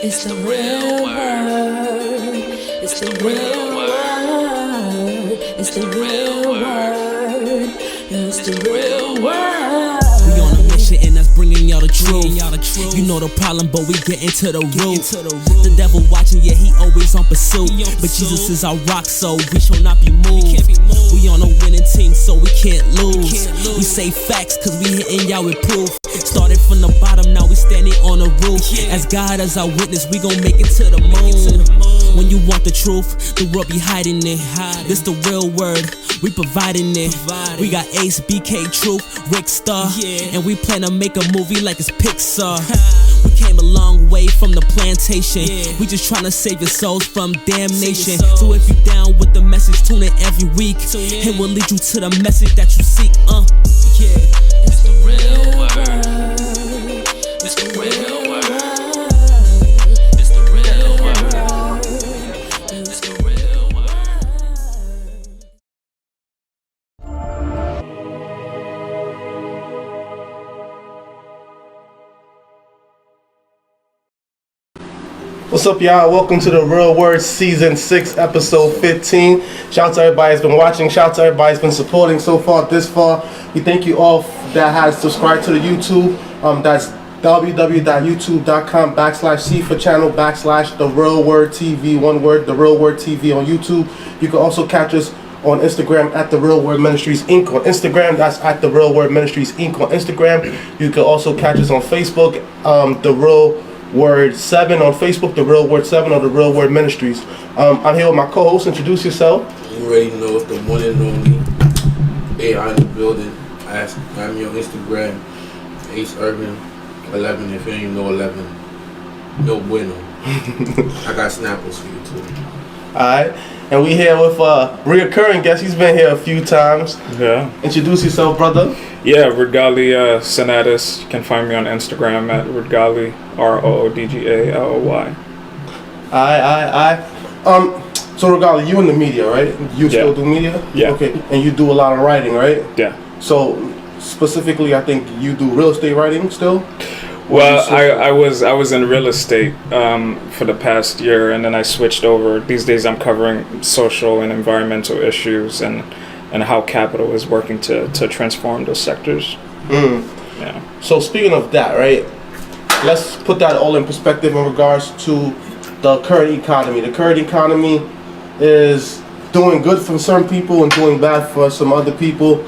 It's the real word. It's the real word. It's the real word. It's the real word. We on a mission and that's bringing y'all the truth. You know the problem, but we get into the root. The devil watching, yeah, he always on pursuit. But Jesus is our rock, so we shall not be moved. We on a winning team, so we can't lose. We say facts, cause we hitting y'all with proof. Started from the bottom, now we standing on the roof. As God as our witness, we gon' make it to the moon. When you want the truth, the world be hiding it. This the real word, we providing it. We got Acee, BK, Truth, Rick Star, and we plan to make a movie like it's Pixar. We came a long way from the plantation. We just tryna save your souls from damnation. So if you down with the message, tune in every week. It will lead you to the message that you seek. It's the real word. It's the real word. It's the real word. It's the real word. What's up, y'all? Welcome to the Real Word Season 6, Episode 15. Shout out to everybody that's been watching. Shout out to everybody that's been supporting so far, this far. We thank you all that has subscribed to the YouTube. That's www.youtube.com/C for channel / The Real Word TV. One word, The Real Word TV on YouTube. You can also catch us on Instagram at The Real Word Ministries Inc. On Instagram, that's at The Real Word Ministries Inc. on Instagram. You can also catch us on Facebook, The Real Word 7 on Facebook, The Real Word 7 or The Real Word Ministries. I'm here with my co-host. Introduce yourself. You already know it's the one and only AI in the building. I'm your Instagram, Irving 11. If you ain't know 11, no bueno. I got snappers for you too. Alright, and we here with a reoccurring guest. He's been here a few times. Yeah. Introduce yourself, brother. Yeah, Roodgally, Senatus. You can find me on Instagram at Roodgally, ROODGALOY. Alright. So Roodgally, you in the media, right? You still do media? Yeah. Okay, and you do a lot of writing, right? Yeah. So specifically, I think you do real estate writing still? Well, I was in real estate for the past year, and then I switched over. These days, I'm covering social and environmental issues and how capital is working to transform those sectors. Yeah. So speaking of that, right? Let's put that all in perspective in regards to the current economy. The current economy is doing good for some people and doing bad for some other people.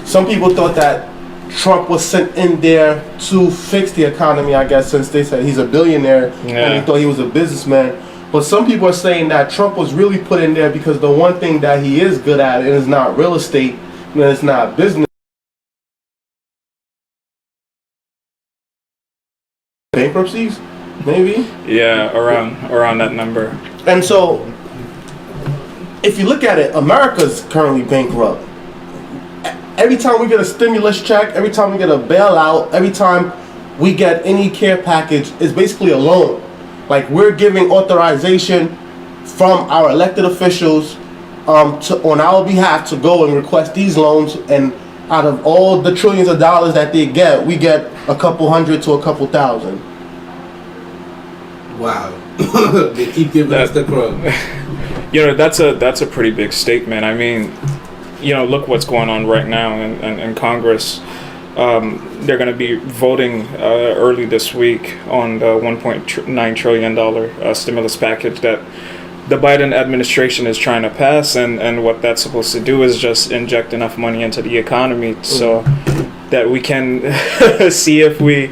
Some people thought that Trump was sent in there to fix the economy, I guess, since they said he's a billionaire and they thought he was a businessman. But some people are saying that Trump was really put in there because the one thing that he is good at is not real estate and it's not business. Bankruptcies, maybe? Yeah, around that number. And so, if you look at it, America's currently bankrupt. Every time we get a stimulus check, every time we get a bailout, every time we get any care package, it's basically a loan. Like, we're giving authorization from our elected officials on our behalf to go and request these loans, and out of all the trillions of dollars that they get, we get a couple hundred to a couple thousand. Wow. They keep giving us the crumb. You know, that's a pretty big statement. I mean, you know, look what's going on right now in Congress. They're going to be voting early this week on the $1.9 trillion stimulus package that the Biden administration is trying to pass, and what that's supposed to do is just inject enough money into the economy so that we can see if we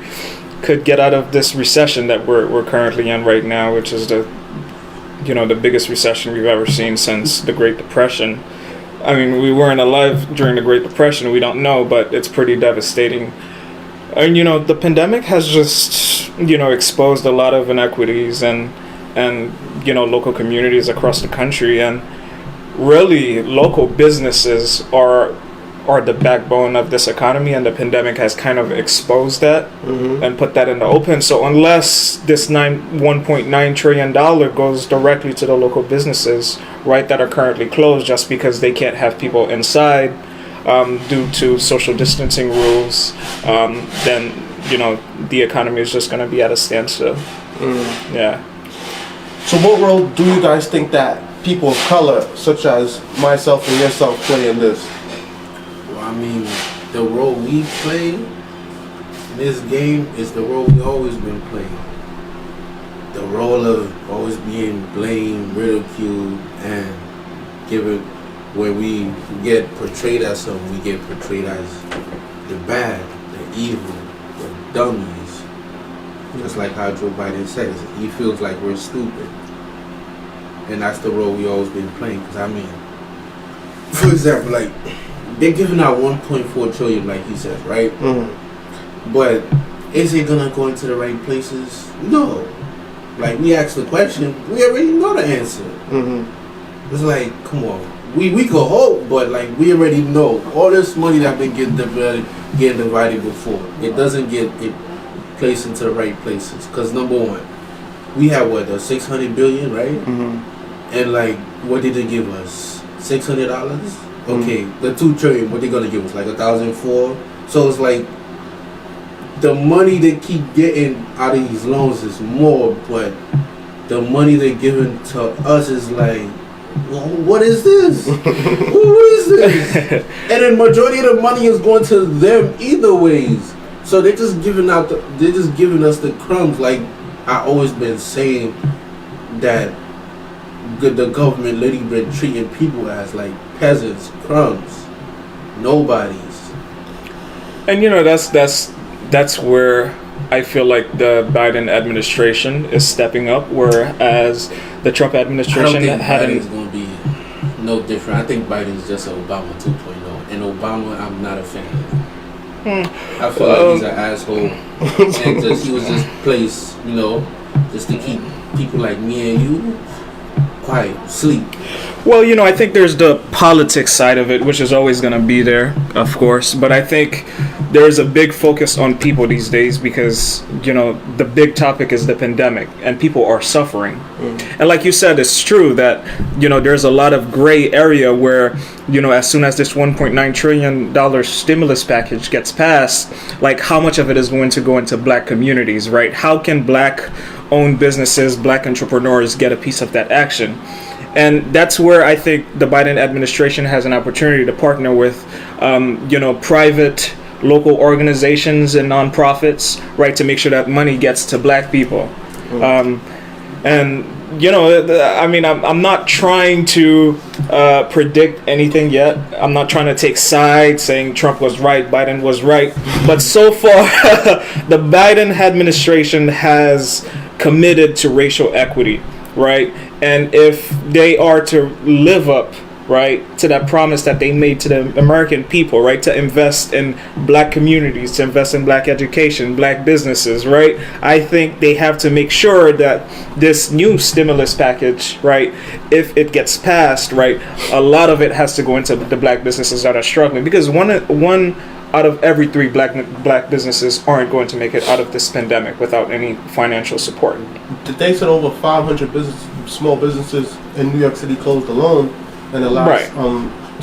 could get out of this recession that we're currently in right now, which is the biggest recession we've ever seen since the Great Depression. I mean, we weren't alive during the Great Depression, we don't know, but it's pretty devastating. And, the pandemic has just, exposed a lot of inequities and local communities across the country. And really, local businesses are the backbone of this economy, and the pandemic has kind of exposed that and put that in the open. So unless this $1.9 trillion goes directly to the local businesses, right, that are currently closed just because they can't have people inside due to social distancing rules, then the economy is just going to be at a standstill. Yeah. So what role do you guys think that people of color, such as myself and yourself, play in this? Well, I mean, the role we play in this game is the role we always been playing. The role of always being blamed, ridiculed, and given where we get portrayed as something, we get portrayed as the bad, the evil, the dummies. Just like how Joe Biden says, he feels like we're stupid. And that's the role we always been playing. Because I mean, for example, like, they're giving out 1.4 trillion, like he says, right? But is it gonna go into the right places? No. Like, we asked the question, we already know the answer. It's like, come on. We could hope, but like, we already know all this money that been getting divided before, it doesn't get it placed into the right places. Because number one, we have what, the 600 billion, right? And like, what did they give us? $600? Okay, the 2 trillion, what they gonna give us? Like 1,004? So it's like, the money they keep getting out of these loans is more, but the money they're giving to us is like, well, what is this? What is this? And then majority of the money is going to them either ways. So they're just giving us the crumbs. Like I always been saying that the government literally been treating people as like peasants, crumbs, nobodies. And that's where I feel like the Biden administration is stepping up, whereas the Trump administration Biden's going to be no different. I think Biden's just an Obama 2.0, and Obama, I'm not a fan of. I feel like he's an asshole, and he was just placed, just to keep people like me and you quiet, sleep. Well, I think there's the politics side of it, which is always going to be there, of course. But I think there's a big focus on people these days because, the big topic is the pandemic and people are suffering. And like you said, it's true that, there's a lot of gray area where, as soon as this $1.9 trillion stimulus package gets passed, like how much of it is going to go into black communities, right? How can black-owned businesses, black entrepreneurs get a piece of that action? And that's where I think the Biden administration has an opportunity to partner with, private local organizations and nonprofits, right, to make sure that money gets to black people. I'm not trying to predict anything yet. I'm not trying to take sides saying Trump was right, Biden was right. But so far, the Biden administration has committed to racial equity, right? And if they are to live up, right, to that promise that they made to the American people, right, to invest in black communities, to invest in black education, black businesses, right, I think they have to make sure that this new stimulus package, right, if it gets passed, right, a lot of it has to go into the black businesses that are struggling, because one out of every 3 black businesses aren't going to make it out of this pandemic without any financial support. They said over 500 small businesses in New York City closed alone in the last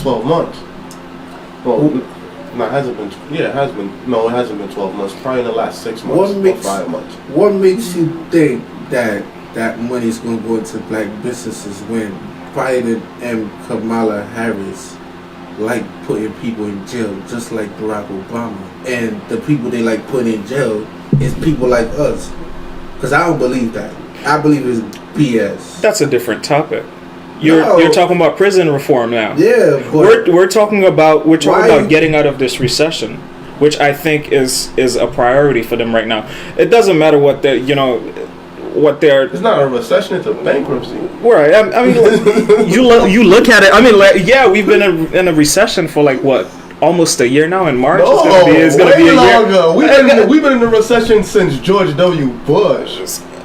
12 months. Well, no, it hasn't been. Yeah, it has been. No, it hasn't been 12 months. Probably in the last 6 months or 5 months. What makes you think that money is going to go into black businesses when Biden and Kamala Harris like putting people in jail just like Barack Obama, and the people they like putting in jail is people like us? Because I don't believe that. I believe it's BS. That's a different topic. You're talking about prison reform now. Yeah, but we're talking about getting out of this recession, which I think is a priority for them right now. It doesn't matter what they're. It's not a recession; it's a bankruptcy. Right. I mean, you look at it. I mean, we've been in a recession for like what? Almost a year now. In March, it's gonna be a longer. Year. We've been in a recession since George W. Bush.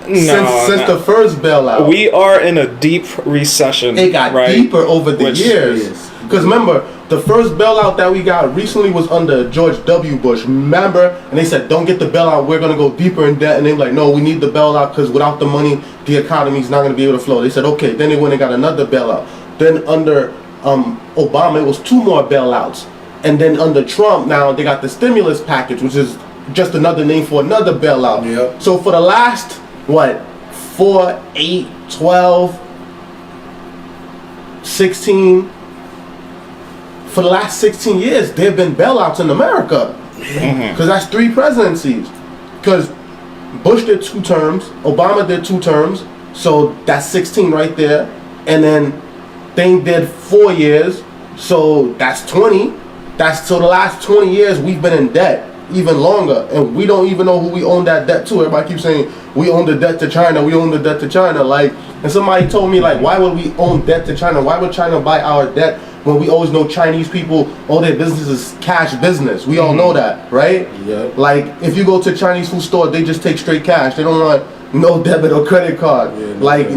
Since the first bailout. We are in a deep recession. It got deeper over the years. Because remember, the first bailout that we got recently was under George W. Bush. Remember? And they said, don't get the bailout, we're going to go deeper in debt. And they were like, no, we need the bailout because without the money, the economy's not going to be able to flow. They said, okay. Then they went and got another bailout. Then under Obama, it was 2 more bailouts. And then under Trump, now they got the stimulus package, which is just another name for another bailout. Yep. So for the last, 4, 8, 12, 16, for the last 16 years, there have been bailouts in America. Because that's 3 presidencies. Because Bush did 2 terms, Obama did 2 terms, so that's 16 right there. And then Thing did 4 years, so that's 20. So the last 20 years we've been in debt, even longer, and we don't even know who we own that debt to. Everybody keeps saying we own the debt to China, we own the debt to China. Like, and somebody told me, like, why would we own debt to China? Why would China buy our debt when we always know Chinese people, all their business is cash business? We all know that, right? Yeah. Like, if you go to a Chinese food store, they just take straight cash. They don't want no debit or credit card. Yeah, like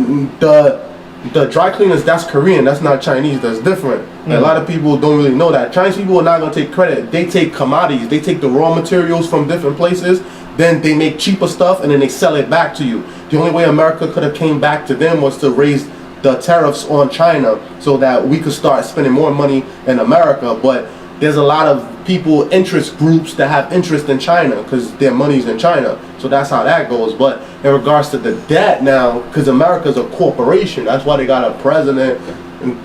the dry cleaners, that's Korean, that's not Chinese, that's different. And a lot of people don't really know that. Chinese people are not gonna take credit. They take commodities, they take the raw materials from different places, then they make cheaper stuff and then they sell it back to you. The only way America could have came back to them was to raise the tariffs on China so that we could start spending more money in America. But there's a lot of people, interest groups that have interest in China because their money's in China. So that's how that goes. But in regards to the debt now, because America's a corporation, that's why they got a president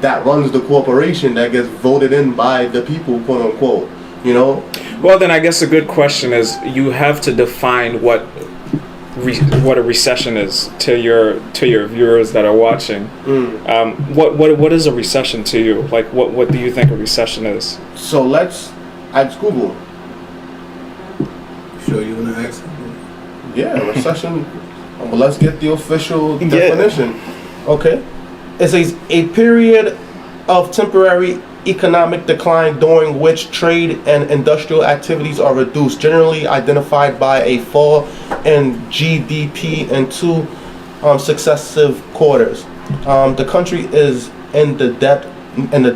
that runs the corporation that gets voted in by the people, quote unquote, you know? Well, then I guess a good question is you have to define what a recession is to your viewers that are watching. What is a recession to you? Like, what do you think a recession is? So let's ask Google. Sure you want to ask? Yeah, recession. Well, let's get the official definition. Okay. It says a period of temporary economic decline during which trade and industrial activities are reduced, generally identified by a fall in GDP in 2 successive quarters. The country is in the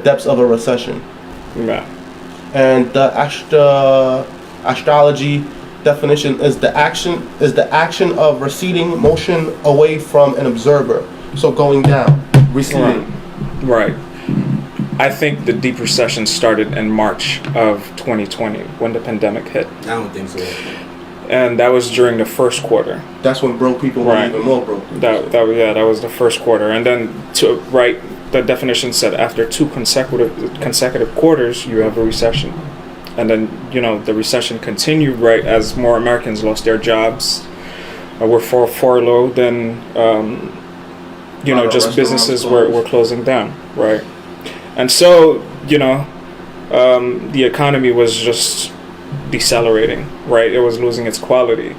depths of a recession. Yeah. And the astrology definition is the action of receding motion away from an observer. So going down, receding. Right. I think the deep recession started in March of 2020 when the pandemic hit. I don't think so. And that was during the first quarter. That's when broke people were even more broke. That was the first quarter. And then the definition said after 2 consecutive quarters you have a recession. And then, the recession continued right as more Americans lost their jobs, were furloughed, then just businesses were closing down, right? And so, the economy was just decelerating, right? It was losing its quality.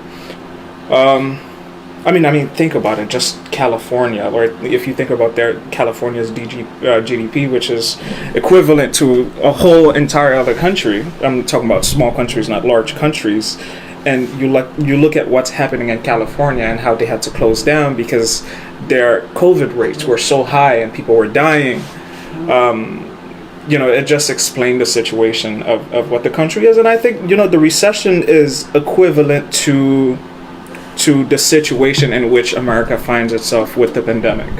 I mean, think about it. Just California, or if you think about California's GDP, which is equivalent to a whole entire other country. I'm talking about small countries, not large countries. And you look at what's happening in California and how they had to close down because their COVID rates were so high and people were dying. It just explained the situation of what the country is. And I think, the recession is equivalent to the situation in which America finds itself with the pandemic.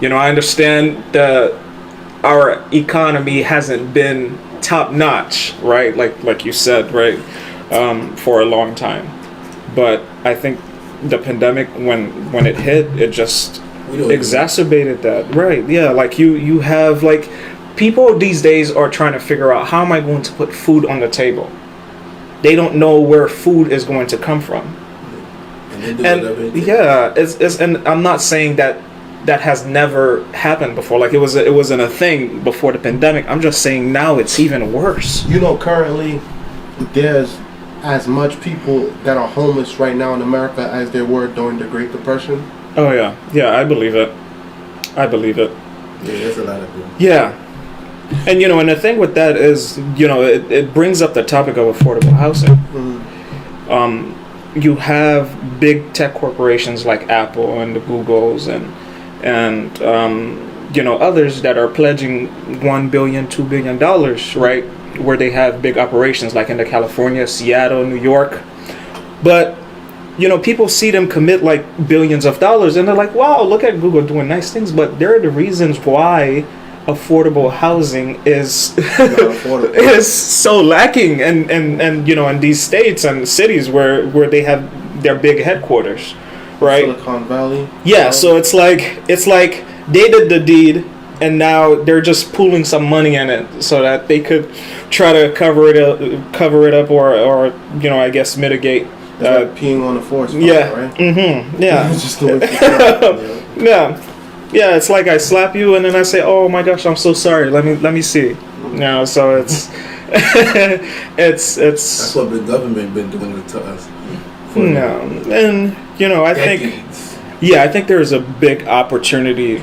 I understand that our economy hasn't been top notch, right? Like you said, right? For a long time. But I think the pandemic, when it hit, it just exacerbated that. Right, yeah, like you have, like, people these days are trying to figure out, how am I going to put food on the table? They don't know where food is going to come from. And I'm not saying that has never happened before. Like, it wasn't a thing before the pandemic. I'm just saying now it's even worse. Currently there's as much people that are homeless right now in America as there were during the Great Depression. Oh yeah, I believe it. Yeah, there's a lot of people. Yeah, and and the thing with that is, it brings up the topic of affordable housing. Mm-hmm. You have big tech corporations like Apple and the Googles and others that are pledging $1 billion, $2 billion, right? Where they have big operations like in California, Seattle, New York. But, people see them commit like billions of dollars and they're like, wow, look at Google doing nice things. But there are the reasons why affordable housing is affordable. is so lacking, and you know, in these states and cities where they have their big headquarters, right? Silicon Valley. Yeah, so it's like they did the deed, and now they're just pooling some money in it so that they could try to cover it up, or you know, I guess mitigate. Like peeing on the forest fire, Yeah. right? Mm-hmm. Yeah. It's just the way people Yeah. It's like I slap you and then I say, "Oh my gosh, I'm so sorry. Let me see." You know, so it's it's That's what the government been doing to us. no, and you know, I think. Decades. Yeah, I think there's a big opportunity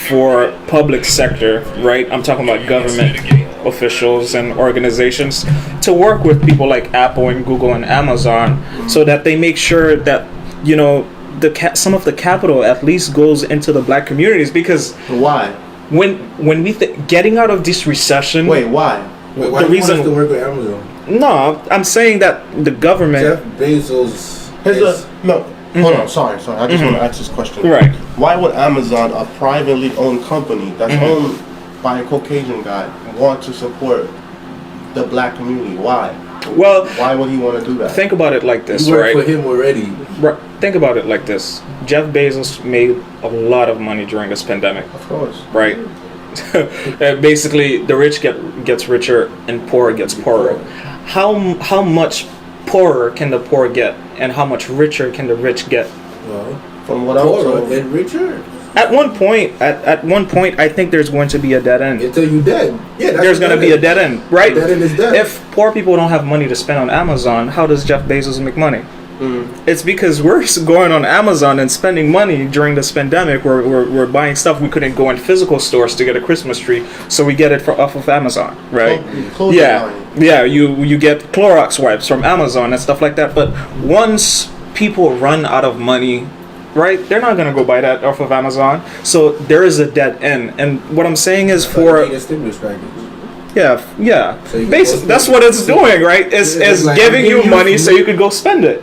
for public sector, right? I'm talking about government officials and organizations to work with people like Apple and Google and Amazon, so that they make sure that, you know, some of the capital at least goes into the black communities, because Why? when we getting out of this recession. Wait, why? Wait, why The do you reason- want us to work with Amazon? No, I'm saying that the government. Jeff Bezos. Hold on, sorry. I just want to ask this question. Right. Why would Amazon, a privately owned company that's owned by a Caucasian guy, want to support the black community? Why? Well, Why would he want to do that? think about it like this, You work right? for him already. Right. Think about it like this. Jeff Bezos made a lot of money during this pandemic, Of course. right? Basically, the rich gets richer and poor gets poorer. How much poorer can the poor get, and how much richer can the rich get? Well, From what I'm poorer told, and richer At one point, I think there's going to be a dead end. until you dead. Yeah, that's There's going to be a dead end, right? Dead end is dead. If poor people don't have money to spend on Amazon, how does Jeff Bezos make money? It's because we're going on Amazon and spending money during this pandemic. We're buying stuff we couldn't go in physical stores to get a Christmas tree, so we get it off of Amazon, right? Clothing Yeah, line. yeah. You get Clorox wipes from Amazon and stuff like that. But once people run out of money, right, they're not gonna go buy that off of Amazon. So there is a dead end. And what I'm saying is for a stimulus package. yeah. So you can Basically, go that's spend what it. it's doing, right? It's Yeah, it's like, giving I'm you giving you money so food. you could go spend it.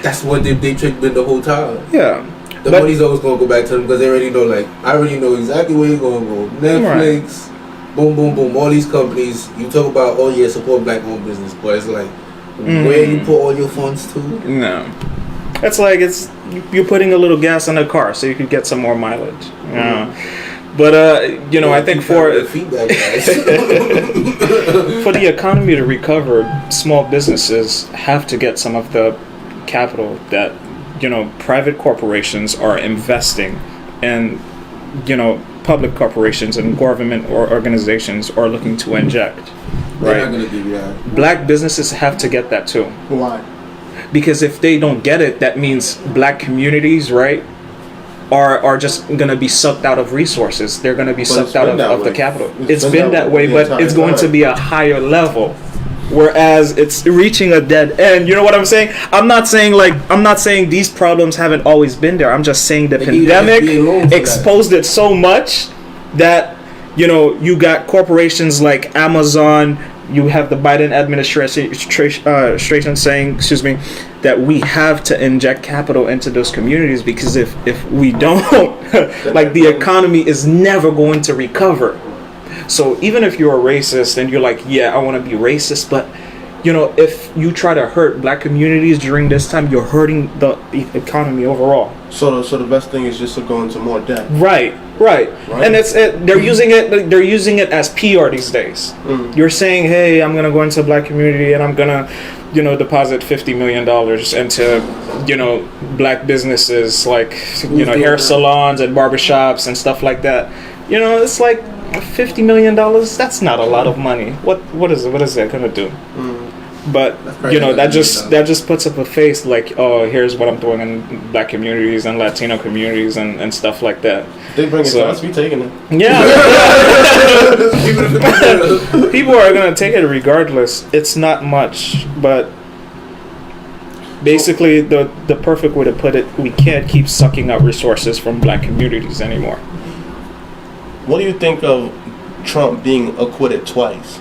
That's what they tricked me the whole time. Yeah. The But- money's always gonna go back to them because they already know. Like, I already know exactly where you're gonna go. Netflix, boom, boom, boom. All these companies. You talk about, oh yeah, support black-owned business, but it's like, where you put all your funds to? No. It's like you're putting a little gas in the car so you could get some more mileage. Yeah. But you know, I think for the feedback guys. for the economy to recover, small businesses have to get some of the capital that, you know, private corporations are investing, and, you know, public corporations and government or organizations are looking to inject. They're Right. not gonna give you that. Black businesses have to get that too. Why? Because if they don't get it, that means black communities, right, are just gonna be sucked out of resources. They're gonna be sucked out of the capital. It's been that way, the but entire it's going to time. be a higher level. Whereas it's reaching a dead end. You know what I'm saying? I'm not saying these problems haven't always been there. I'm just saying the Like, you just be alone pandemic for exposed it so much that, you know, you got corporations like Amazon. You have the Biden administration saying, that we have to inject capital into those communities, because if we don't, like, the economy is never going to recover. So even if you're a racist and you're like, yeah, I want to be racist, but, you know, if you try to hurt black communities during this time, you're hurting the economy overall. So the best thing is just to go into more debt. Right. And they're using it as PR these days. You're saying, hey, I'm gonna go into the black community and I'm gonna, you know, deposit $50 million into, you know, black businesses like, you know, hair salons and barbershops and stuff like that. You know, it's like $50 million. That's not a lot of money. What is that gonna do? But, you know, that just puts up a face like, oh, here's what I'm doing in black communities and Latino communities and stuff like that. They bring it So- to us, we taking it. Yeah. People are gonna take it regardless. It's not much, but basically the perfect way to put it, we can't keep sucking out resources from black communities anymore. What do you think of Trump being acquitted twice?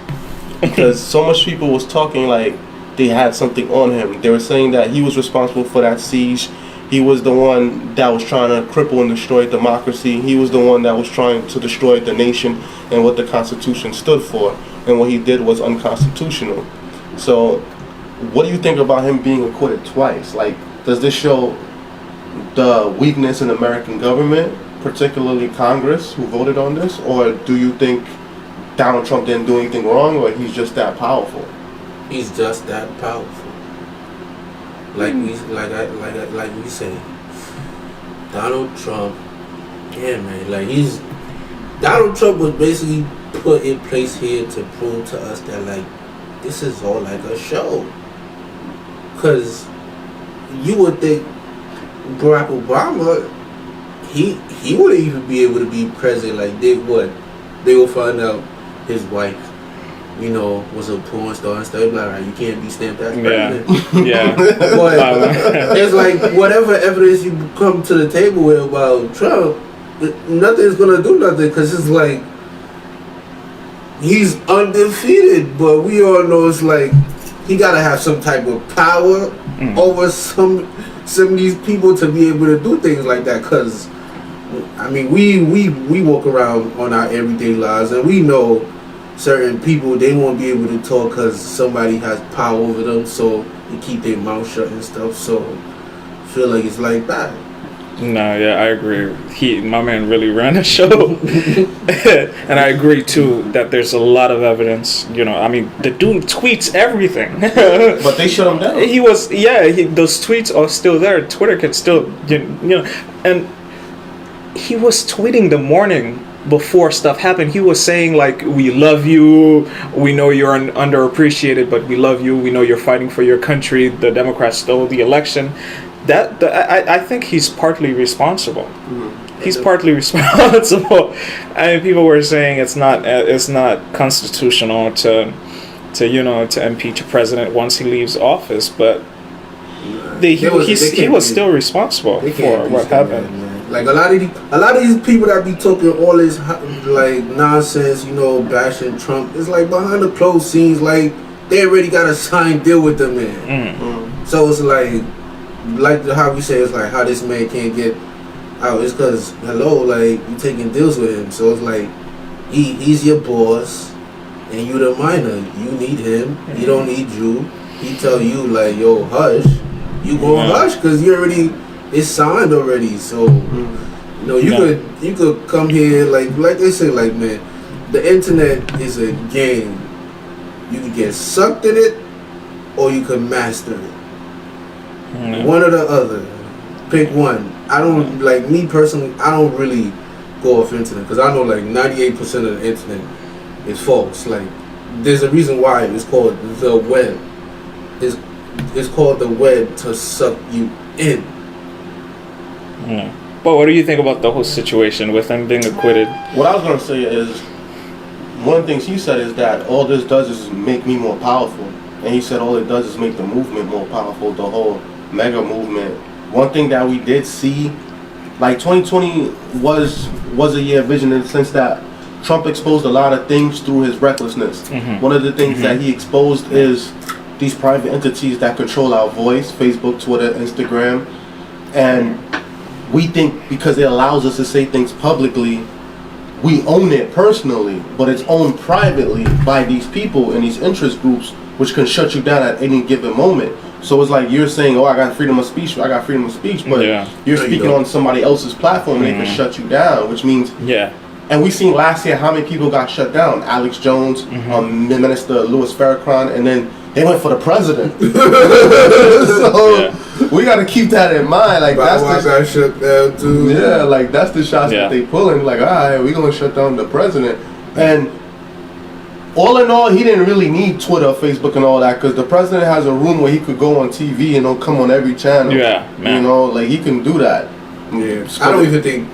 Because so much people was talking like they had something on him. They were saying that he was responsible for that siege. He was the one that was trying to cripple and destroy democracy. He was the one that was trying to destroy the nation and what the Constitution stood for. And what he did was unconstitutional. So, what do you think about him being acquitted twice? Like, does this show the weakness in American government, particularly Congress, who voted on this? Or do you think Donald Trump didn't do anything wrong, or he's just that powerful? He's just that powerful. Like we say, Donald Trump, yeah, man. Like Donald Trump was basically put in place here to prove to us that like this is all like a show. Cause you would think Barack Obama, he wouldn't even be able to be president. Like they will find out his wife, you know, was a porn star and stuff. Like, right, you can't be stamped as president. Yeah. But it's like whatever evidence you come to the table with about Trump, nothing's gonna do nothing because it's like he's undefeated. But we all know it's like he gotta have some type of power over some of these people to be able to do things like that. Because I mean, we walk around on our everyday lives and we know certain people, they won't be able to talk because somebody has power over them, so they keep their mouth shut and stuff. So I feel like it's like that. No, yeah, I agree. My man really ran the show. And I agree too that there's a lot of evidence. You know, I mean, the dude tweets everything. But they shut him down. Those tweets are still there. Twitter can still, you know, and he was tweeting the morning before stuff happened. He was saying like, we love you, we know you're underappreciated, but we love you, we know you're fighting for your country, the Democrats stole the election. I think he's partly responsible. He's partly responsible. I mean, people were saying it's not constitutional to impeach a president once he leaves office, but he was still responsible for what happened. Like a lot of these people that be talking all this like nonsense, you know, bashing Trump, it's like behind the closed scenes, like they already got a signed deal with the man. So it's like how we say, it's like how this man can't get out. It's because like you taking deals with him. So it's like he's your boss and you the minor. You need him. He don't need you. He tell you like, yo, hush. You gonna hush because you already. It's signed already, so you know you could come here like they say, like, man, the internet is a game. You can get sucked in it, or you can master it. One or the other. Pick one. I don't like me personally. I don't really go off internet because I know like 98% of the internet is false. Like there's a reason why it's called the web. It's called the web to suck you in. But what do you think about the whole situation with him being acquitted? What I was going to say is, one of the things he said is that all this does is make me more powerful. And he said all it does is make the movement more powerful, the whole mega movement. One thing that we did see, like 2020 was a year of vision in the sense that Trump exposed a lot of things through his recklessness. One of the things that he exposed is these private entities that control our voice, Facebook, Twitter, Instagram. And we think because it allows us to say things publicly, we own it personally, but it's owned privately by these people and these interest groups, which can shut you down at any given moment. So it's like you're saying, oh, I got freedom of speech, but you're speaking on somebody else's platform and they can shut you down, which means... And we seen last year how many people got shut down. Alex Jones, Minister Louis Farrakhan, and then they went for the president. We got to keep that in mind. Like that's got shut down too. Yeah, like that's the shots that they pulling. Like, all right, we gonna shut down the president. And all in all, he didn't really need Twitter, Facebook, and all that because the president has a room where he could go on TV and come on every channel. You know, like he can do that. I don't even think.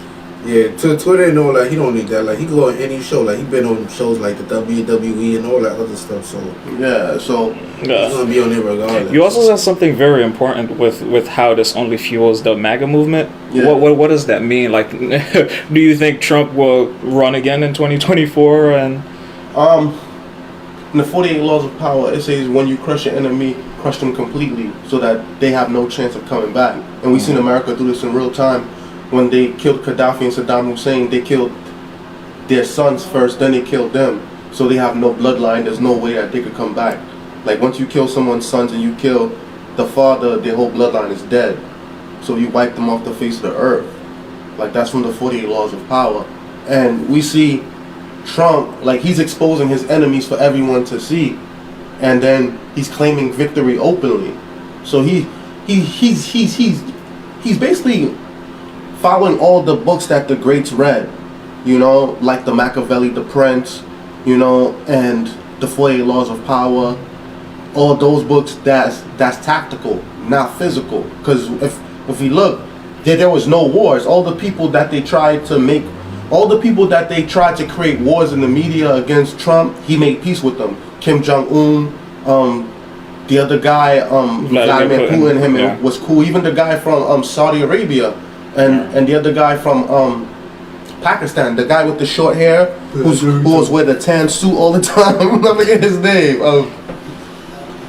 To Twitter and all that, he don't need that. Like he can go on any show. Like he been on shows like the WWE and all that other stuff. So he's gonna be on there regardless. You also said something very important with how this only fuels the MAGA movement. What does that mean? Like, do you think Trump will run again in 2024? And in the 48 Laws of Power, it says when you crush your enemy, crush them completely so that they have no chance of coming back. And we've seen America do this in real time. When they killed Gaddafi and Saddam Hussein, they killed their sons first, then they killed them. So they have no bloodline, there's no way that they could come back. Like once you kill someone's sons and you kill the father, their whole bloodline is dead. So you wipe them off the face of the earth. Like that's from the 48 laws of power. And we see Trump, like he's exposing his enemies for everyone to see. And then he's claiming victory openly. So he's basically following all the books that the greats read, you know, like the Machiavelli, the Prince, you know, and the 48 laws of power. All those books that's tactical, not physical. Because if we look, there was no wars. All the people that they tried to create wars in the media against Trump, he made peace with them. Kim Jong-un, the other guy, Vladimir Putin, him was cool. Even the guy from Saudi Arabia, and the other guy from Pakistan, the guy with the short hair, who was wearing a tan suit all the time. I'm not forgetting his name.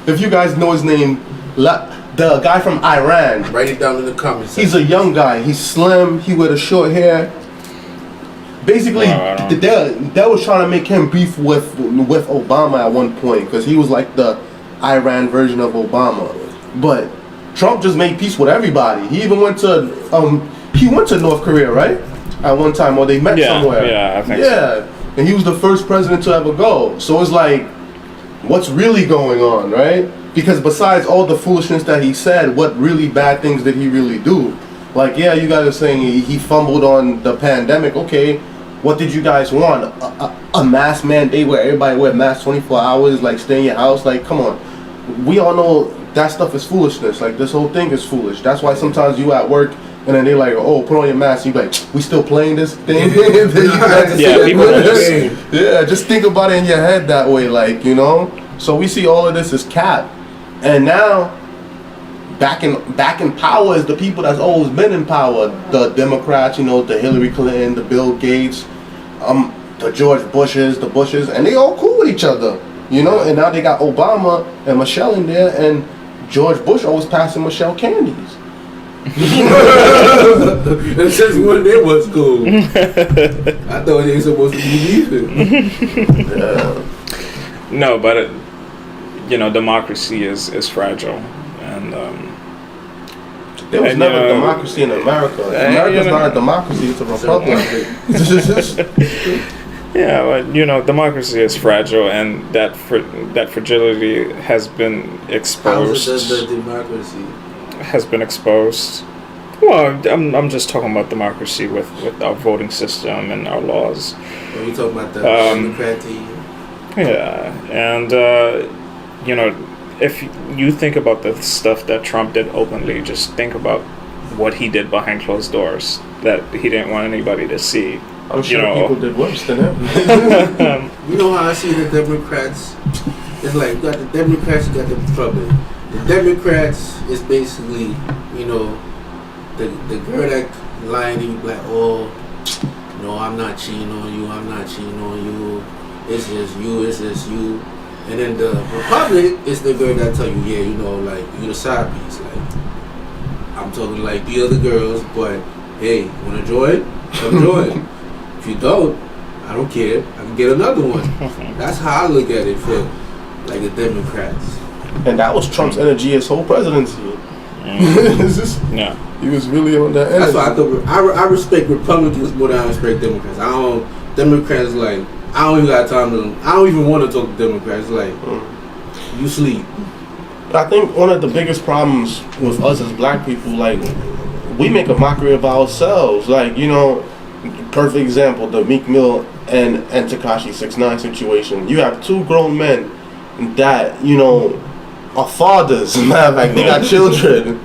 If you guys know his name, the guy from Iran. Write it down in the comments. He's a young guy. He's slim. He wears a short hair. Basically, they was trying to make him beef with Obama at one point because he was like the Iran version of Obama. But Trump just made peace with everybody. He even went to North Korea, right? At one time, or they met somewhere. Yeah, I think so. And he was the first president to ever go. So it's like, what's really going on, right? Because besides all the foolishness that he said, what really bad things did he really do? Like, yeah, you guys are saying he fumbled on the pandemic. Okay, what did you guys want? A mask mandate where everybody wear masks 24 hours, like stay in your house? Like, come on. We all know that stuff is foolishness. Like, this whole thing is foolish. That's why sometimes you at work and then they like, oh, put on your mask. You like, we still playing this thing? Just think about it in your head that way, like, you know? So we see all of this as cap. And now, back in power is the people that's always been in power. The Democrats, you know, the Hillary Clinton, the Bill Gates, the George Bushes, the Bushes, and they all cool with each other, you know. And now they got Obama and Michelle in there, and George Bush always passing Michelle candies. And since when they was cool, I thought they were supposed to be beefing. No, but you know, democracy is fragile, and there was never democracy in America. America's not a democracy; it's a republic. Yeah, but you know, democracy is fragile, and that fragility has been exposed. How is the democracy has been exposed? Well, I'm just talking about democracy with our voting system and our laws. Are you talking about the democracy? Yeah, and you know, if you think about the stuff that Trump did openly, just think about what he did behind closed doors that he didn't want anybody to see. I'm sure people did worse than him. You know how I see the Democrats? It's like you got the Democrats, you got the Republicans. The Democrats is basically, you know, the girl that lying to you like, oh, no, I'm not cheating on you, I'm not cheating on you. It's just you, it's just you. And then the Republic is the girl that tell you, yeah, you know, like, you the side piece. Like, I'm talking like the other girls, but hey, wanna join? Come join. If you don't, I don't care. I can get another one. That's how I look at it for, like, the Democrats. And that was Trump's energy his whole presidency. Yeah. He was really on that energy. That's why I thought I respect Republicans more than I respect Democrats. Democrats like, I don't even got time to. I don't even want to talk to Democrats. Like, you sleep. I think one of the biggest problems with us as black people, like, we make a mockery of ourselves. Like, you know, perfect example, the Meek Mill and Tekashi 6ix9ine situation. You have two grown men that, you know, are fathers. Man, like, they got children,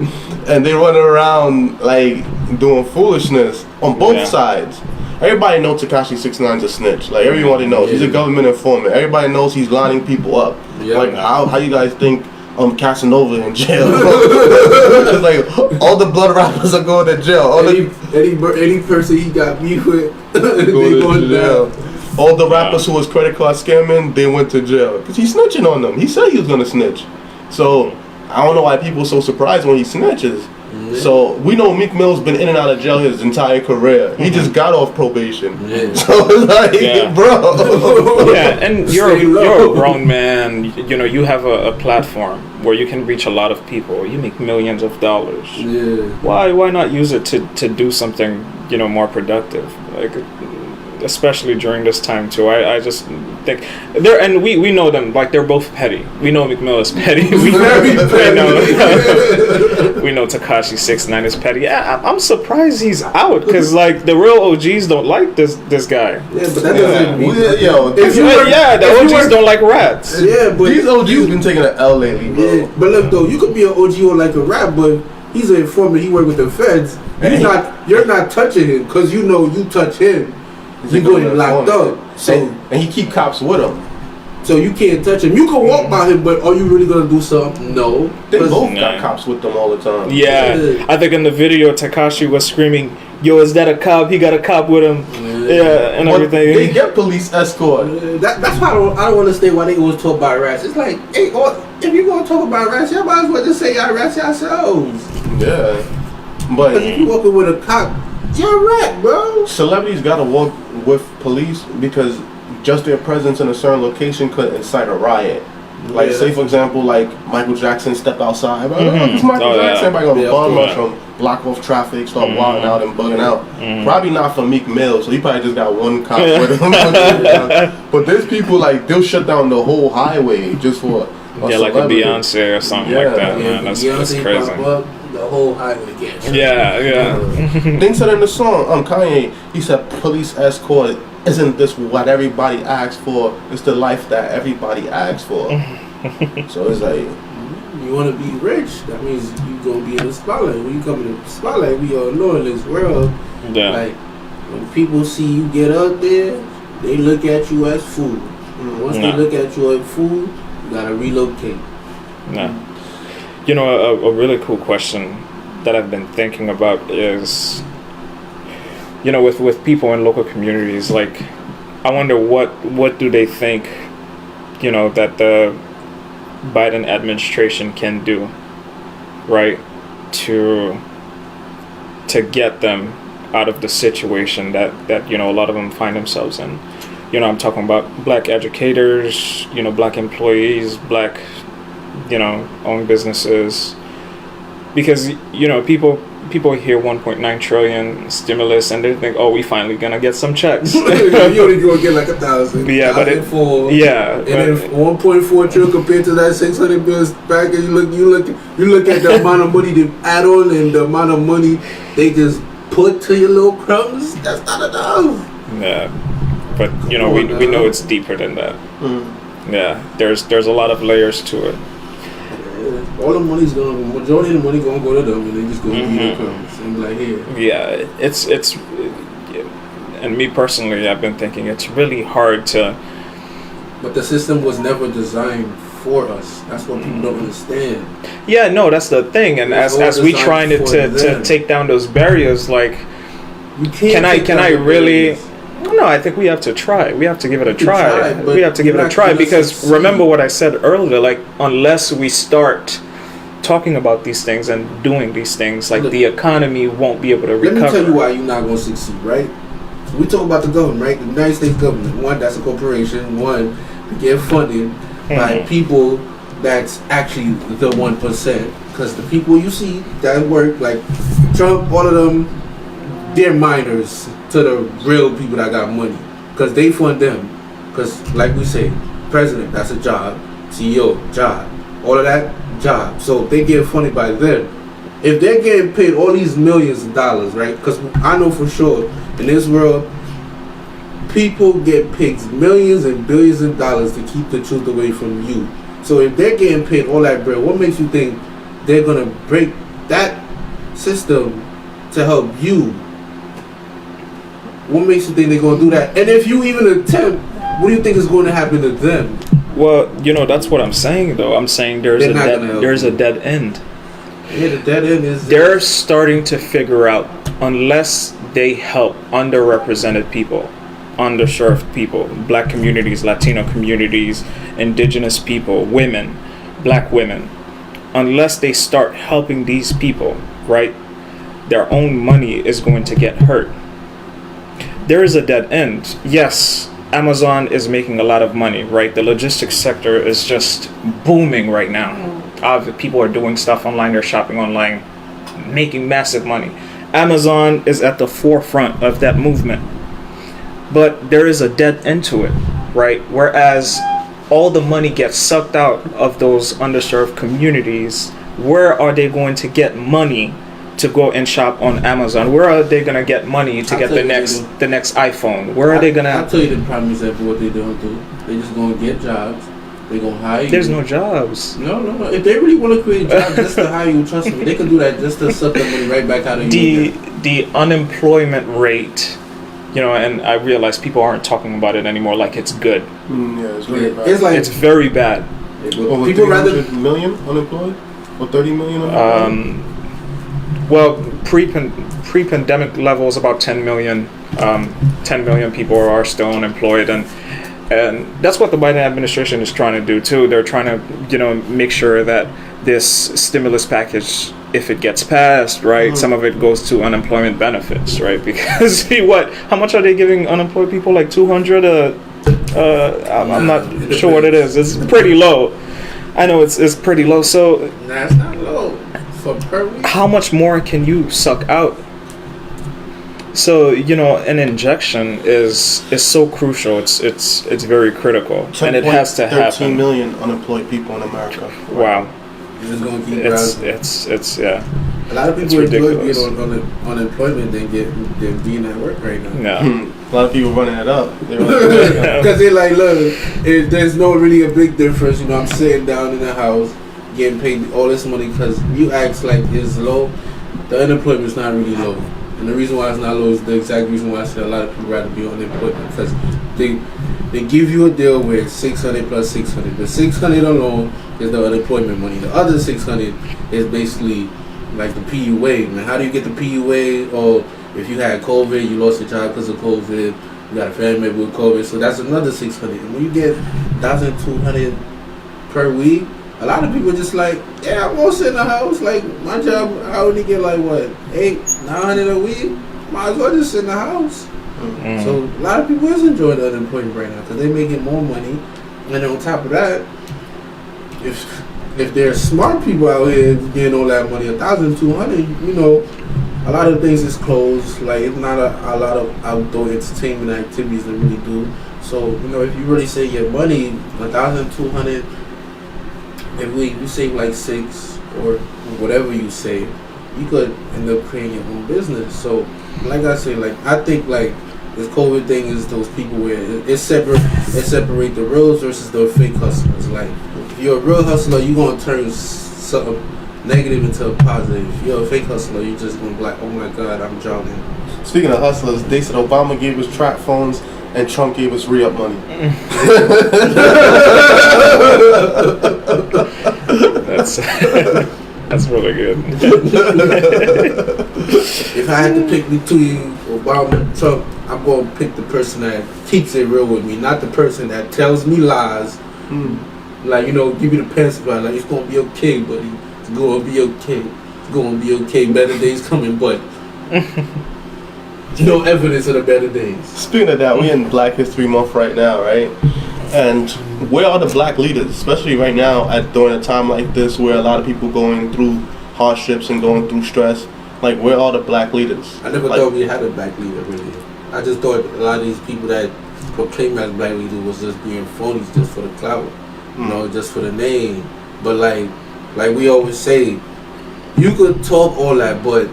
and they run around like doing foolishness on both sides. Everybody knows Tekashi 6ix9ine's a snitch. Like, everybody knows he's a government informant. Everybody knows he's lining people up. Yeah. Like, how you guys think Casanova in jail? It's like all the blood rappers are going to jail. Any person he got beef with, they going to jail. All the rappers who was credit card scamming, they went to jail because he's snitching on them. He said he was gonna snitch. So I don't know why people are so surprised when he snitches. Mm-hmm. So we know Meek Mill's been in and out of jail his entire career. He just got off probation. Yeah. So it's like, bro. Yeah, and you're a grown man. You know, you have a platform where you can reach a lot of people. You make millions of dollars. Yeah. Why not use it to do something, you know, more productive? Like, especially during this time too. I just think they're, and we know them, like they're both petty. We know Meek Mill is petty. We know Tekashi 6ix9ine is petty. I'm surprised he's out, because like the real OGs don't like this guy. Yeah, but that doesn't mean the OGs don't like rats. Yeah, but these OGs been taking an L lately, bro. Yeah, but look though, you could be an OG or like a rap, but he's an informant. He work with the feds. You're not touching him, because you know you touch him, you going locked up. So and he keep cops with him. So you can't touch him. You can walk by him, but are you really gonna do something? No. They both got cops with them all the time. Yeah, I think in the video Tekashi was screaming, "Yo, is that a cop? He got a cop with him." Yeah, and everything. They get police escort. That's why I don't understand why they always talk about rats. It's like, hey, if you gonna talk about rats, y'all might as well just say y'all rats yourselves. Yeah, but because if you walking with a cop, you're a rat, bro. Celebrities gotta walk with police because just their presence in a certain location could incite a riot. Like, say for example, like Michael Jackson step outside. It's Michael Jackson. Everybody gonna bomb rush him, block off traffic, start wilding out and bugging out. Probably not for Meek Mill, so he probably just got one cop with him. But there's people like they'll shut down the whole highway just for like a Beyonce or something like that. Man, that's crazy. The whole highway gets. Yeah. They said in the song, Kanye, he said, "Police escort. Isn't this what everybody asks for? It's the life that everybody asks for." So it's like, you want to be rich, that means you gonna be in the spotlight. When you come in the spotlight, we all know in this world, like when people see you get up there, they look at you as food. Once they look at you as food, you gotta relocate. You know, a really cool question that I've been thinking about is, you know, with people in local communities, like, I wonder what do they think, you know, that the Biden administration can do, right, to get them out of the situation that you know, a lot of them find themselves in. You know, I'm talking about black educators, you know, black employees, black, you know, own businesses, because, you know, people hear 1.9 trillion stimulus and they think, oh, we finally gonna get some checks. You only gonna get like 1,000. Yeah, but and then 1.4 trillion compared to that 600 bills back, and you look at the amount of money they add on and the amount of money they just put to your little crumbs. That's not enough. Yeah, but you know, we know it's deeper than that. Yeah, there's a lot of layers to it. All the money's majority of the money gonna go to them, and they just gonna eat the crumbs and be like, here. Yeah, it's and me personally, I've been thinking it's really hard to. But the system was never designed for us. That's what people don't understand. Yeah, no, that's the thing. And as we trying to take down those barriers, like, can I really? No, I think we have to try. We have to give it a try. We have to give it a try because remember what I said earlier. Like, unless we start talking about these things and doing these things, like, the economy won't be able to recover. Let me tell you why you're not going to succeed, right? So we talk about the government, right? The United States government. One, that's a corporation. One, to get funded by people that's actually the 1%. Because the people you see that work, like Trump, all of them, they're minors to the real people that got money, because they fund them. Because like we say, president, that's a job. CEO, job. All of that, job. So they get funded by them. If they're getting paid all these millions of dollars, right? Because I know for sure in this world, people get paid millions and billions of dollars to keep the truth away from you. So if they're getting paid all that bread, what makes you think they're gonna break that system to help you? What makes you think they're going to do that? And if you even attempt, what do you think is going to happen to them? Well, you know, that's what I'm saying, though. I'm saying there's a dead end. Yeah, the dead end is... They're starting to figure out, unless they help underrepresented people, underserved people, black communities, Latino communities, indigenous people, women, black women, unless they start helping these people, right, their own money is going to get hurt. There is a dead end. Yes, Amazon is making a lot of money, right? The logistics sector is just booming right now. People are doing stuff online, they're shopping online, making massive money. Amazon is at the forefront of that movement. But there is a dead end to it, right? Whereas all the money gets sucked out of those underserved communities, where are they going to get money to go and shop on Amazon? Where are they gonna get money to get the next iPhone? Where are they gonna? I'll tell you the problem is that what they don't do. They just gonna get jobs. They gonna hire you. There's no jobs. No. If they really want to create jobs just to hire you, trust me, they can do that just to suck the money right back out of you. The unemployment rate, and I realize people aren't talking about it anymore like it's good. Yeah, it's very bad. It's very bad. Over people 300 million unemployed? Or 30 million unemployed? Well, pre-pandemic levels, about 10 million. 10 million people are still unemployed, and that's what the Biden administration is trying to do too. They're trying to, make sure that this stimulus package, if it gets passed, right, some of it goes to unemployment benefits, right? Because how much are they giving unemployed people? Like 200? I'm not sure what it is. It's pretty low. I know it's pretty low. So nah, it's not low. For per week. How much more can you suck out? So an injection is so crucial. It's very critical, and it has to happen. 13 million unemployed people in America. Wow. You're just gonna keep It's yeah. A lot of people enjoy being on unemployment than being at work right now. No. A lot of people running it up. Because they're like, look, there's no really a big difference. I'm sitting down in the house getting paid all this money because you act like it's low. The unemployment is not really low. And the reason why it's not low is the exact reason why I said a lot of people rather be on unemployment, because they give you a deal where it's 600 plus 600. The 600 alone is the unemployment money. The other 600 is basically like the PUA. Man, how do you get the PUA? Or if you had COVID, you lost your job because of COVID, you got a family member with COVID, so that's another 600. And when you get 1,200 per week, a lot of people just like, yeah, I won't sit in the house. Like, my job, I only get like, what, 800-900 a week? Might as well just sit in the house. Mm-hmm. So, a lot of people is enjoying the unemployment right now because they're making more money. And on top of that, if there's smart people out here getting all that money, 1,200, a lot of things is closed. Like, it's not a lot of outdoor entertainment activities to really do. So, if you really save your money, 1,200, if you save like 6 or whatever you save, you could end up creating your own business. So, like I say, I think this COVID thing is those people where it separate the reals versus the fake hustlers. Like, if you're a real hustler, you're gonna turn something negative into a positive. If you're a fake hustler, you're just gonna be like, oh my God, I'm drowning. Speaking of hustlers, they said Obama gave us trap phones and Trump gave us re-up money. That's really good. If I had to pick between Obama and Trump, I'm going to pick the person that keeps it real with me, not the person that tells me lies. Like, give me the pencil, like, it's going to be okay, buddy. It's going to be okay. It's going to be okay. Better days coming, but no evidence of the better days. Speaking of that, we're in Black History Month right now, right? And where are the black leaders, especially right now during a time like this where a lot of people going through hardships and going through stress? Like, where are the black leaders? I never thought we had a black leader, really. I just thought a lot of these people that proclaim as black leaders was just being phonies just for the clout, just for the name. But like we always say, you could talk all that, but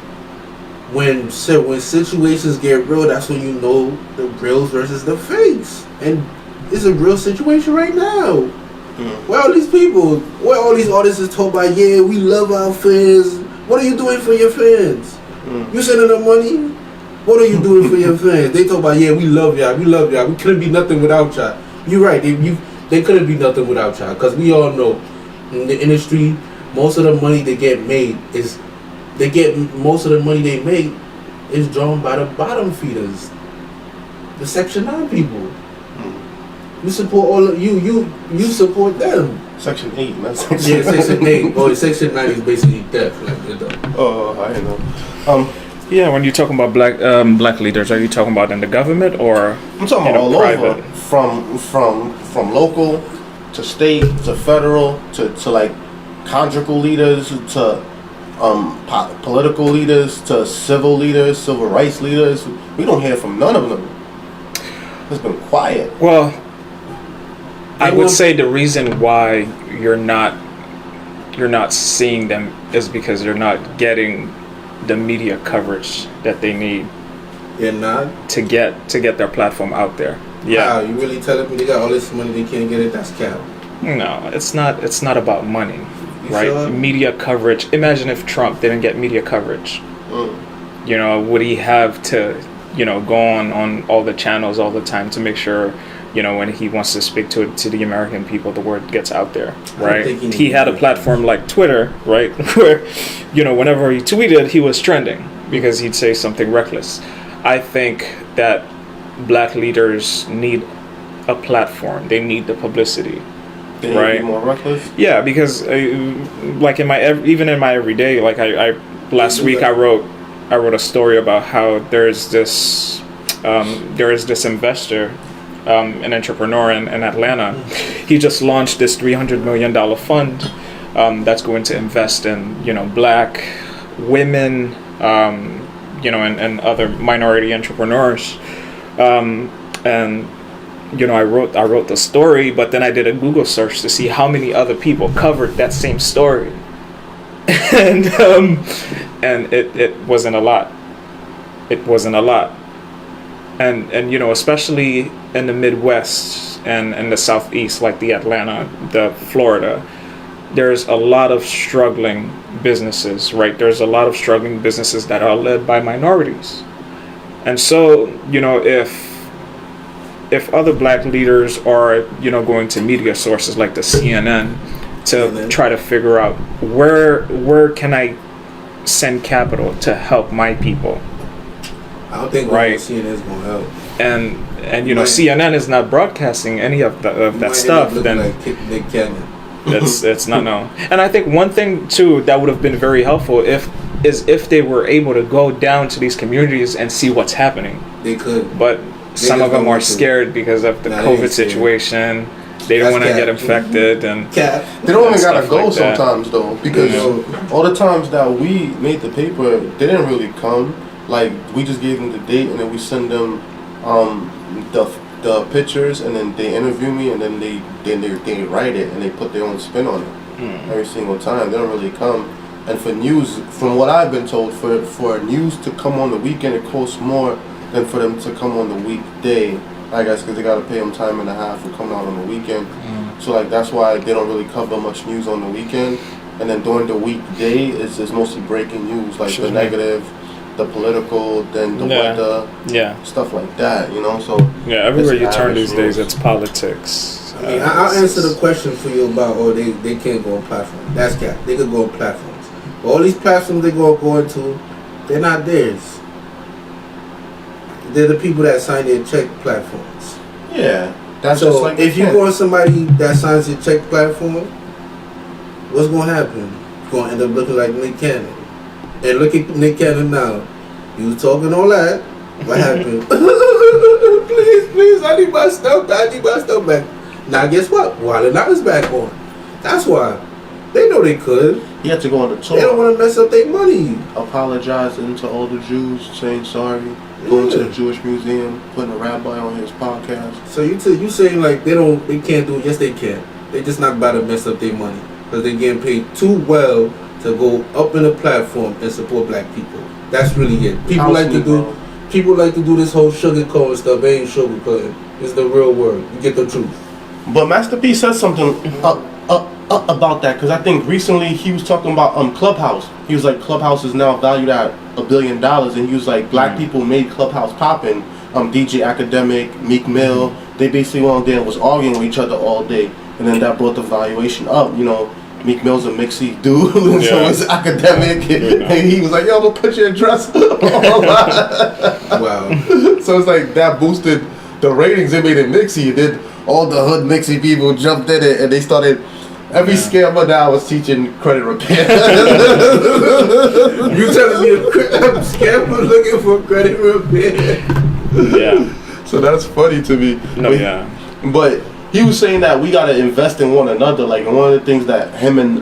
when situations get real, that's when you know the reals versus the fakes. And it's a real situation right now. Where all these people, where all these artists is told by, yeah, we love our fans. What are you doing for your fans? You sending them money? What are you doing for your fans? They talk about, yeah, we love y'all. We couldn't be nothing without y'all. You're right. They couldn't be nothing without y'all. Because we all know in the industry, most of the money they make is drawn by the bottom feeders, the Section 9 people. You support all of you support them. Section 8, not Yeah, Section 8. Oh, Section 9 is basically death. Oh, I didn't know. Yeah, when you're talking about black leaders, are you talking about in the government or I'm talking about all private? over, from local to state to federal to like conjugal leaders to political leaders to civil leaders, civil rights leaders. We don't hear from none of them. It's been quiet. Well, I would say the reason why you're not seeing them is because they're not getting the media coverage that they need. They're not to get their platform out there. Yeah. Wow, you really telling me they got all this money they can't get it? That's cap. No, it's not about money, right? Sure? Media coverage. Imagine if Trump didn't get media coverage. You know, would he have to, go on all the channels all the time to make sure, when he wants to speak to the American people, the word gets out there, right? He had a platform like Twitter, right, where, whenever he tweeted, he was trending because he'd say something reckless. I think that black leaders need a platform. They need the publicity. They right? need to be more reckless. Yeah, because like even in my everyday, like I last week I wrote a story about how there is this investor, an entrepreneur in Atlanta. He just launched this $300 million fund that's going to invest in black women, and other minority entrepreneurs. And I wrote the story, but then I did a Google search to see how many other people covered that same story, and it wasn't a lot. It wasn't a lot, and especially in the Midwest and in the Southeast, like the Atlanta, the Florida, there's a lot of struggling businesses, right? There's a lot of struggling businesses that are led by minorities, and so if other black leaders are, going to media sources like the CNN to try to figure out where can I send capital to help my people, I don't think CNN is going to help. And CNN is not broadcasting any of that stuff. Then like it's not known. And I think one thing too that would have been very helpful if they were able to go down to these communities and see what's happening. They could, but some of them are scared because of the COVID situation. They don't want to get infected, and they don't even gotta go like sometimes though, because all the times that we made the paper, they didn't really come. Like we just gave them the date, and then we send them the pictures, and then they interview me, and then they write it and they put their own spin on it every single time. They don't really come. And for news, from what I've been told, for news to come on the weekend, it costs more than for them to come on the weekday, I guess, because they got to pay them time and a half for coming out on the weekend. So like that's why they don't really cover much news on the weekend. And then during the weekday, it's mostly breaking news, like the negative, the political, then the weather, stuff like that. So everywhere you turn these days, it's politics. I mean, I'll answer the question for you about they can't go on platforms. That's cap. They could go on platforms. But all these platforms they go into, they're not theirs. They're the people that sign their check platforms. Yeah. That's so just like if you go on somebody that signs your check platform, what's going to happen? You're going to end up looking like Nick Cannon. And look at Nick Cannon now. He was talking all that. What happened? please, I need my stuff back. Now guess what? Wildin' Out is back on. That's why. They know they could. He had to go on the tour. They don't want to mess up their money. Apologizing to all the Jews, saying sorry. Going to the Jewish Museum, putting a rabbi on his podcast. So you saying like they can't do it? Yes, they can. They just not about to mess up their money because they're getting paid too well to go up in a platform and support black people. That's really it. People like to do this whole sugarcoating stuff. They ain't sugarcoating. It's the real word. You get the truth. But Master P said something about that, because I think recently he was talking about Clubhouse. He was like, Clubhouse is now valued at $1 billion, and he was like, black people made Clubhouse poppin'. DJ Academic, Meek Mill, they basically went on there and was arguing with each other all day, and then that brought the valuation up. Meek Mill's a Mixy dude, so it's Academic, and he was like, yo, I'm gonna put your address Wow. So it's like that boosted the ratings. They made it Mixy. It did all the hood Mixy people jumped in it and they started. Every scammer now was teaching credit repair. You telling me a scammer looking for credit repair? Yeah. So that's funny to me. But he was saying that we gotta invest in one another. Like one of the things that him and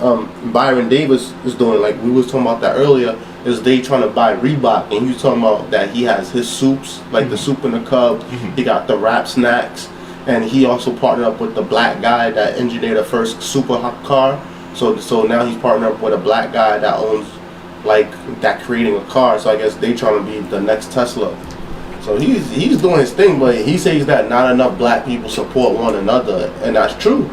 Byron Davis is doing, like we was talking about that earlier, is they trying to buy Reebok, and he was talking about that he has his soups, like the soup in the cup. He got the rap snacks, and he also partnered up with the black guy that engineered the first super hot car. So now he's partnered up with a black guy that owns that creating a car. So I guess they trying to be the next Tesla. So he's doing his thing, but he says that not enough black people support one another, and that's true.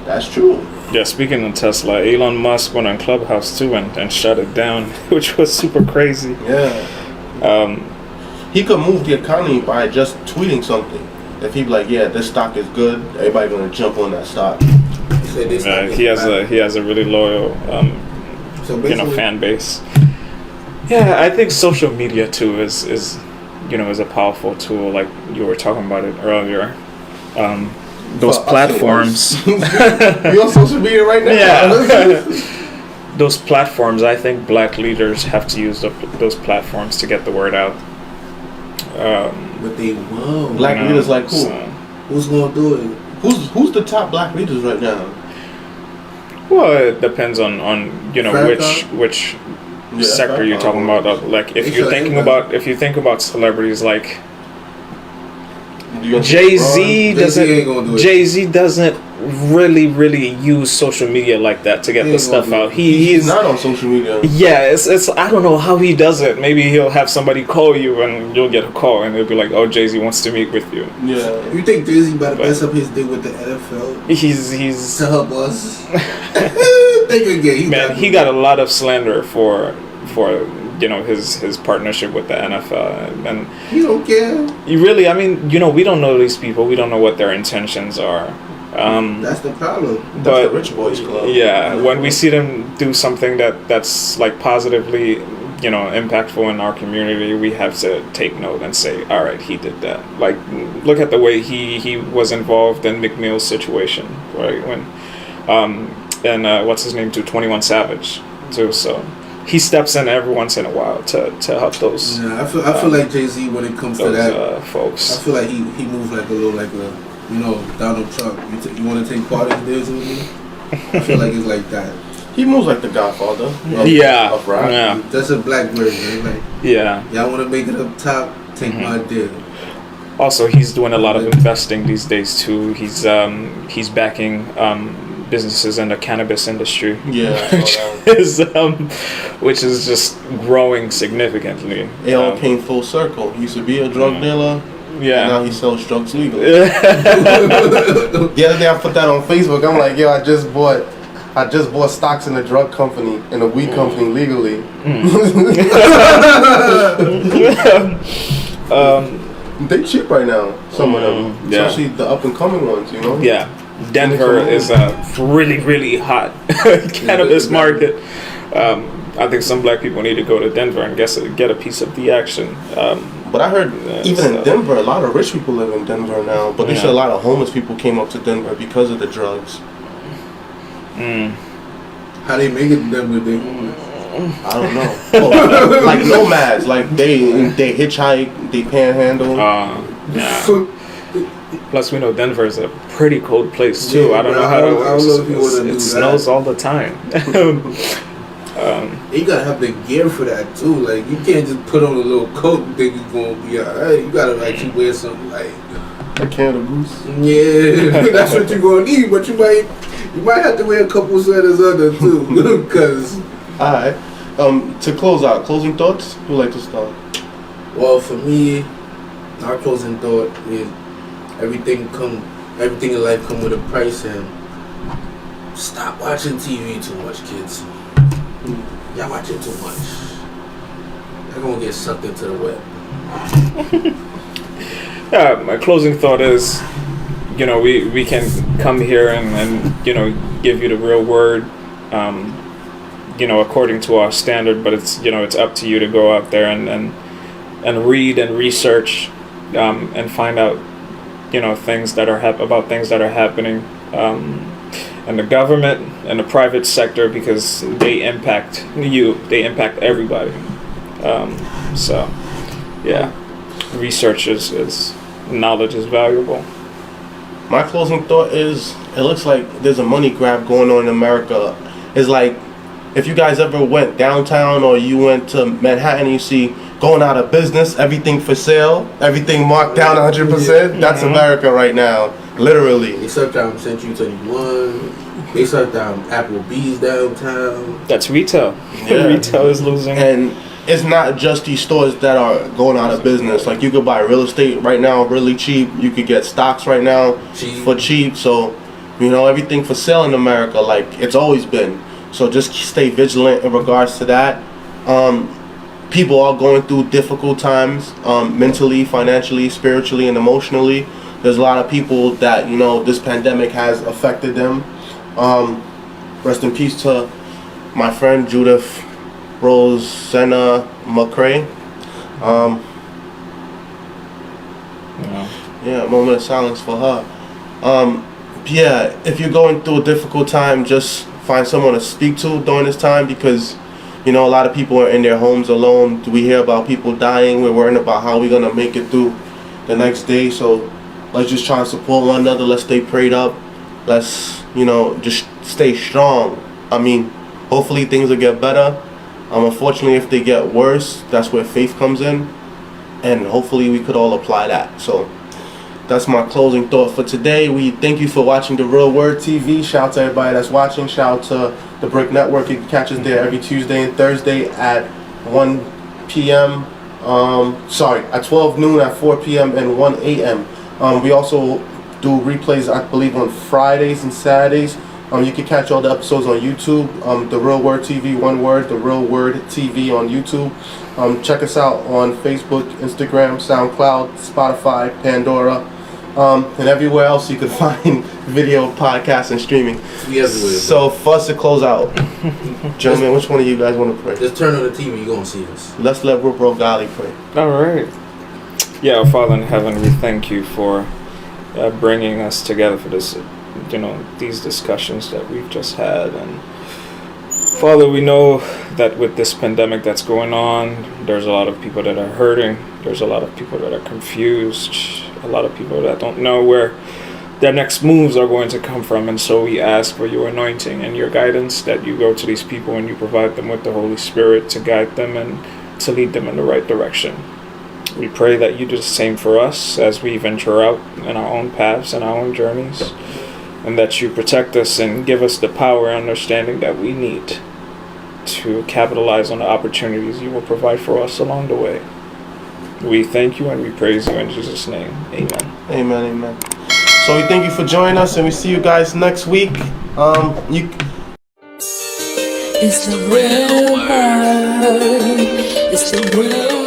That's true. Yeah, speaking of Tesla, Elon Musk went on Clubhouse too and shut it down, which was super crazy. Yeah. He could move the economy by just tweeting something. If he'd be like, yeah, this stock is good, everybody gonna jump on that stock. He has a really loyal fan base. Yeah, I think social media too is a powerful tool. Like you were talking about it earlier. Those platforms. You on social media right now? Yeah. Those platforms, I think black leaders have to use those platforms to get the word out. But they won't. Black leaders like who? So. Who's gonna do it? Who's the top black leaders right now? Well, it depends on which sector you're talking about. Like if you think about celebrities like Jay-Z doesn't really use social media like that to get the stuff out. He's not on social media. Yeah, it's I don't know how he does it. Maybe he'll have somebody call you and you'll get a call and it'll be like, oh, Jay-Z wants to meet with you. Yeah. You think Jay-Z about to mess up his deal with the NFL? He's to help us. Think again. He got a lot of slander for his partnership with the NFL, and you don't care. You really, I mean, we don't know these people. We don't know what their intentions are. That's the problem. That's the rich boys club. Yeah, when we see them do something that's like positively, impactful in our community, we have to take note and say, all right, he did that. Like, look at the way he was involved in McNeil's situation, right? When, and what's his name too, 21 Savage too. So he steps in every once in a while to help those. Yeah, I feel like Jay-Z when it comes to that, folks. I feel like he moves like a Donald Trump. You want to take part in this with me? I feel like it's like that. He moves like the Godfather. Of rap. Yeah. That's a black version. Like, yeah. Y'all want to make it up top? Take my deal. Also, he's doing a lot of investing these days too. He's backing businesses in the cannabis industry. Yeah. which is just growing significantly. It all came full circle. He used to be a drug dealer. Yeah. And now he sells drugs legally. The other day I put that on Facebook. I'm like, yo, I just bought stocks in a drug company and a weed company legally. They cheap right now, some of them. Especially the up and coming ones, Yeah. Denver is a really, really hot cannabis market. I think some black people need to go to Denver and get a piece of the action. But I heard even in Denver, a lot of rich people live in Denver now. But they said a lot of homeless people came up to Denver because of the drugs. How they make it in Denver? I don't know. Like nomads, like they hitchhike, they panhandle. Yeah. Plus, we know Denver is a pretty cold place too. I don't know how it works. It snows all the time. You gotta have the gear for that too. Like you can't just put on a little coat and think it's gonna be alright. You gotta actually wear something like a can of goose. Yeah, that's what you're gonna need. But you might have to wear a couple sweaters under too, because. All right. To close out, closing thoughts. Who would like to start? Well, for me, our closing thought is everything in life come with a price, and stop watching TV too much, kids. Y'all watching too much. They're gonna get sucked into the web. My closing thought is, we can come here and give you the real word, according to our standard, but it's up to you to go out there and read and research and find out things that are about things that are happening in the government and the private sector, because they impact they impact everybody. So yeah, research is knowledge is valuable. My closing thought is, it looks like there's a money grab going on in America. It's like, if you guys ever went downtown or you went to Manhattan, you see going out of business, everything for sale, everything marked down 100%. That's America right now, literally. They shut down Century 21. They shut down Applebee's downtown. That's retail. Yeah. Retail is losing. And it's not just these stores that are going out of business. Like, you could buy real estate right now really cheap. You could get stocks right now for cheap. So, everything for sale in America, like it's always been. So just stay vigilant in regards to that. People are going through difficult times, mentally, financially, spiritually, and emotionally. There's a lot of people that, this pandemic has affected them. Rest in peace to my friend Judith Rosanna McCrae. Yeah, a moment of silence for her. Yeah, if you're going through a difficult time, just find someone to speak to during this time, because a lot of people are in their homes alone. We hear about people dying. We're worrying about how we're gonna make it through the next day. So let's just try and support one another. Let's stay prayed up. Let's just stay strong. I mean, hopefully things will get better. Unfortunately, if they get worse, that's where faith comes in, and hopefully we could all apply that. So that's my closing thought for today. We thank you for watching The Real Word TV. Shout out to everybody that's watching. Shout out to the Brick Network. You can catch us there every Tuesday and Thursday at 1 p.m. At 12 noon, at 4 p.m. and 1 a.m. We also do replays, I believe, on Fridays and Saturdays. You can catch all the episodes on YouTube. The Real Word TV, one word, The Real Word TV on YouTube. Check us out on Facebook, Instagram, Soundcloud, Spotify, Pandora, and everywhere else you can find video, podcasts, and streaming. We everywhere. So for us to close out, gentlemen, which one of you guys want to pray? Just turn on the TV, you're going to see us. Let's let Roodgally pray. All right. Yeah, our Father in heaven, we thank you for bringing us together for this, these discussions that we've just had. And Father, we know that with this pandemic that's going on, there's a lot of people that are hurting. There's a lot of people that are confused. A lot of people that don't know where their next moves are going to come from. And so we ask for your anointing and your guidance, that you go to these people and you provide them with the Holy Spirit to guide them and to lead them in the right direction. We pray that you do the same for us as we venture out in our own paths and our own journeys, and that you protect us and give us the power and understanding that we need to capitalize on the opportunities you will provide for us along the way. We thank you and we praise you in Jesus' name. Amen. Amen, amen. So we thank you for joining us, and we see you guys next week. It's the real word. It's the real